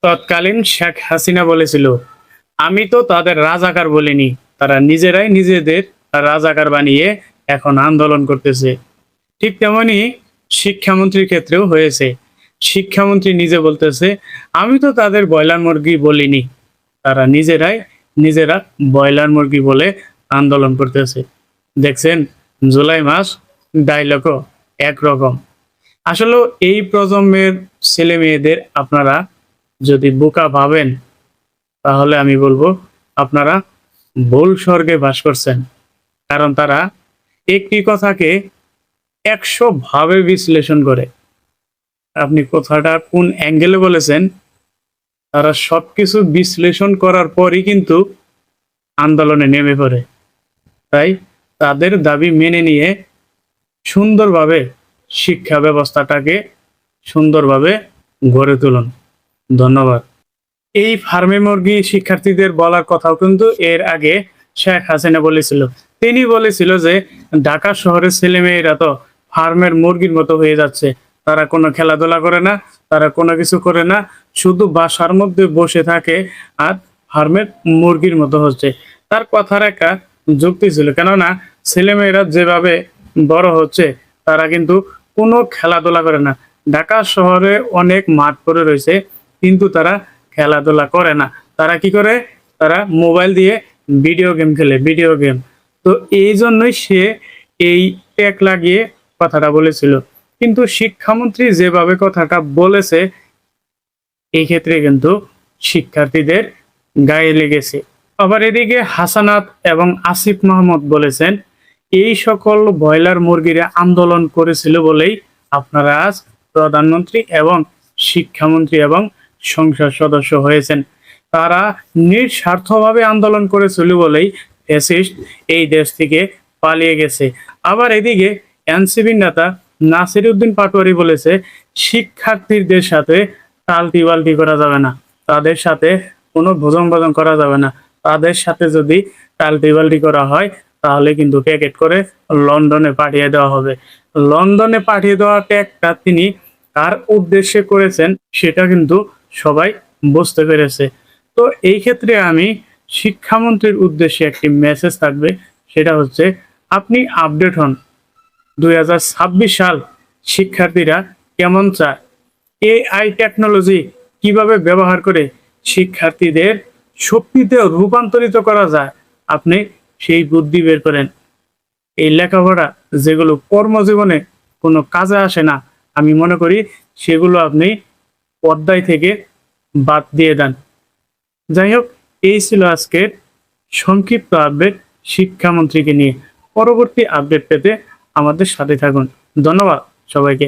তৎকালীন শেখ হাসিনা বলেছিল, আমি তো তাদের রাজাকার বলিনি, তারা নিজেরাই নিজেদের রাজাকার বানিয়ে এখন আন্দোলন করতেছে। ঠিক তেমনি শিক্ষামন্ত্রীর ক্ষেত্রেও হয়েছে। শিক্ষামন্ত্রী নিজে বলতেছে, আমি তো তাদের ব্রয়লার মুরগি বলিনি, তারা নিজেরা ব্রয়লার মুরগি বলে আন্দোলন করতেছে। দেখছেন, জুলাই মাস ডায়লগও একরকম। আসলে এই প্রজন্মের ছেলে মেয়েদের আপনারা যদি বোকা ভাবেন, তাহলে আমি বলবো আপনারা ভুল স্বর্গে বাস করছেন। কারণ তারা একটি কথাকে ১০০ ভাবে বিশ্লেষণ করে। আপনি কথাটা কোন অ্যাঙ্গেলে বলেছেন, তারা সবকিছু বিশ্লেষণ করার পরই কিন্তু আন্দোলনে নেমে পড়ে। তাই তাদের দাবি মেনে নিয়ে সুন্দরভাবে শিক্ষা ব্যবস্থাটাকে সুন্দরভাবে গড়ে তুলুন। ধন্যবাদ। এই ফার্মে মুরগি শিক্ষার্থীদের বলার কথাও কিন্তু এর আগে শেখ হাসিনা বলেছিল। তিনি বলেছিল যে ঢাকা শহরের ছেলেমেয়েরা তো ফার্মের মুরগির মতো হয়ে যাচ্ছে, তারা কোনো খেলাধুলা করে না, তারা কোনো কিছু করে না, শুধু বাসার মধ্যে বসে থাকে আর ফার্মের মুরগির মতো হচ্ছে। তার কথার একটা যুক্তি ছিল, কেননা ছেলেমেয়েরা যেভাবে বড় হচ্ছে তারা কিন্তু কোনো খেলাধুলা করে না। ঢাকা শহরে অনেক মাঠ পড়ে রয়েছে, কিন্তু তারা খেলাধুলা করে না। তারা কি করে? তারা মোবাইল দিয়ে ভিডিও গেম খেলে, ভিডিও গেম। তো এই জন্যই সে এই ট্যাগ লাগিয়ে কথাটা বলেছিল। কিন্তু শিক্ষামন্ত্রী যেভাবে কথাটা বলেছে, এই ক্ষেত্রে কিন্তু শিক্ষার্থীদের গায়ে লেগেছে। আবার এদিকে হাসানাত এবং আসিফ মাহমুদ বলেছেন, এই সকল ব্রয়লার মুরগিরা আন্দোলন করেছিল বলেই আপনারা আজ প্রধানমন্ত্রী এবং শিক্ষামন্ত্রী এবং সংসদ সদস্য হয়েছেন। তারা নিঃস্বার্থভাবে আন্দোলন করেছিল বলেই ফ্যাসিস্ট এই দেশ থেকে পালিয়ে গেছে। আবার এদিকে এনসিপি নেতা নাসির উদ্দিন পাটোয়ারি বলেছে, শিক্ষার্থীদের সাথে টালটি বালটি করা যাবে না, তাদের সাথে কোনো ভোজন করা যাবে না। তাদের সাথে যদি টালটি বালটি করা হয় তাহলে কিন্তু প্যাকেট করে লন্ডনে পাঠিয়ে দেওয়া হবে। লন্ডনে পাঠিয়ে দেওয়া ট্যাগটা তিনি কার উদ্দেশ্যে করেছেন সেটা কিন্তু সবাই বুঝতে পেরেছে। তো এই ক্ষেত্রে আমি শিক্ষামন্ত্রীর উদ্দেশ্যে একটি মেসেজ থাকবে, সেটা হচ্ছে আপনি আপডেট হন। 2026 সাল শিক্ষার্থীরা কেমন চায়, এআই টেকনোলজি কিভাবে ব্যবহার করে শিক্ষার্থীদের শক্তিতে রূপান্তরিত করা যায়, আপনি সেই বুদ্ধি বের করেন। এই লেখাপড়া যেগুলো কর্মজীবনে কোনো কাজে আসে না, আমি মনে করি সেগুলো আপনি পর্দায় থেকে বাদ দিয়ে দেন। যাই হোক, এই ছিল আজকের সংক্ষিপ্ত আপডেট শিক্ষামন্ত্রীকে নিয়ে। পরবর্তী আপডেট পেতে আমাদের সাথে থাকুন। ধন্যবাদ সবাইকে।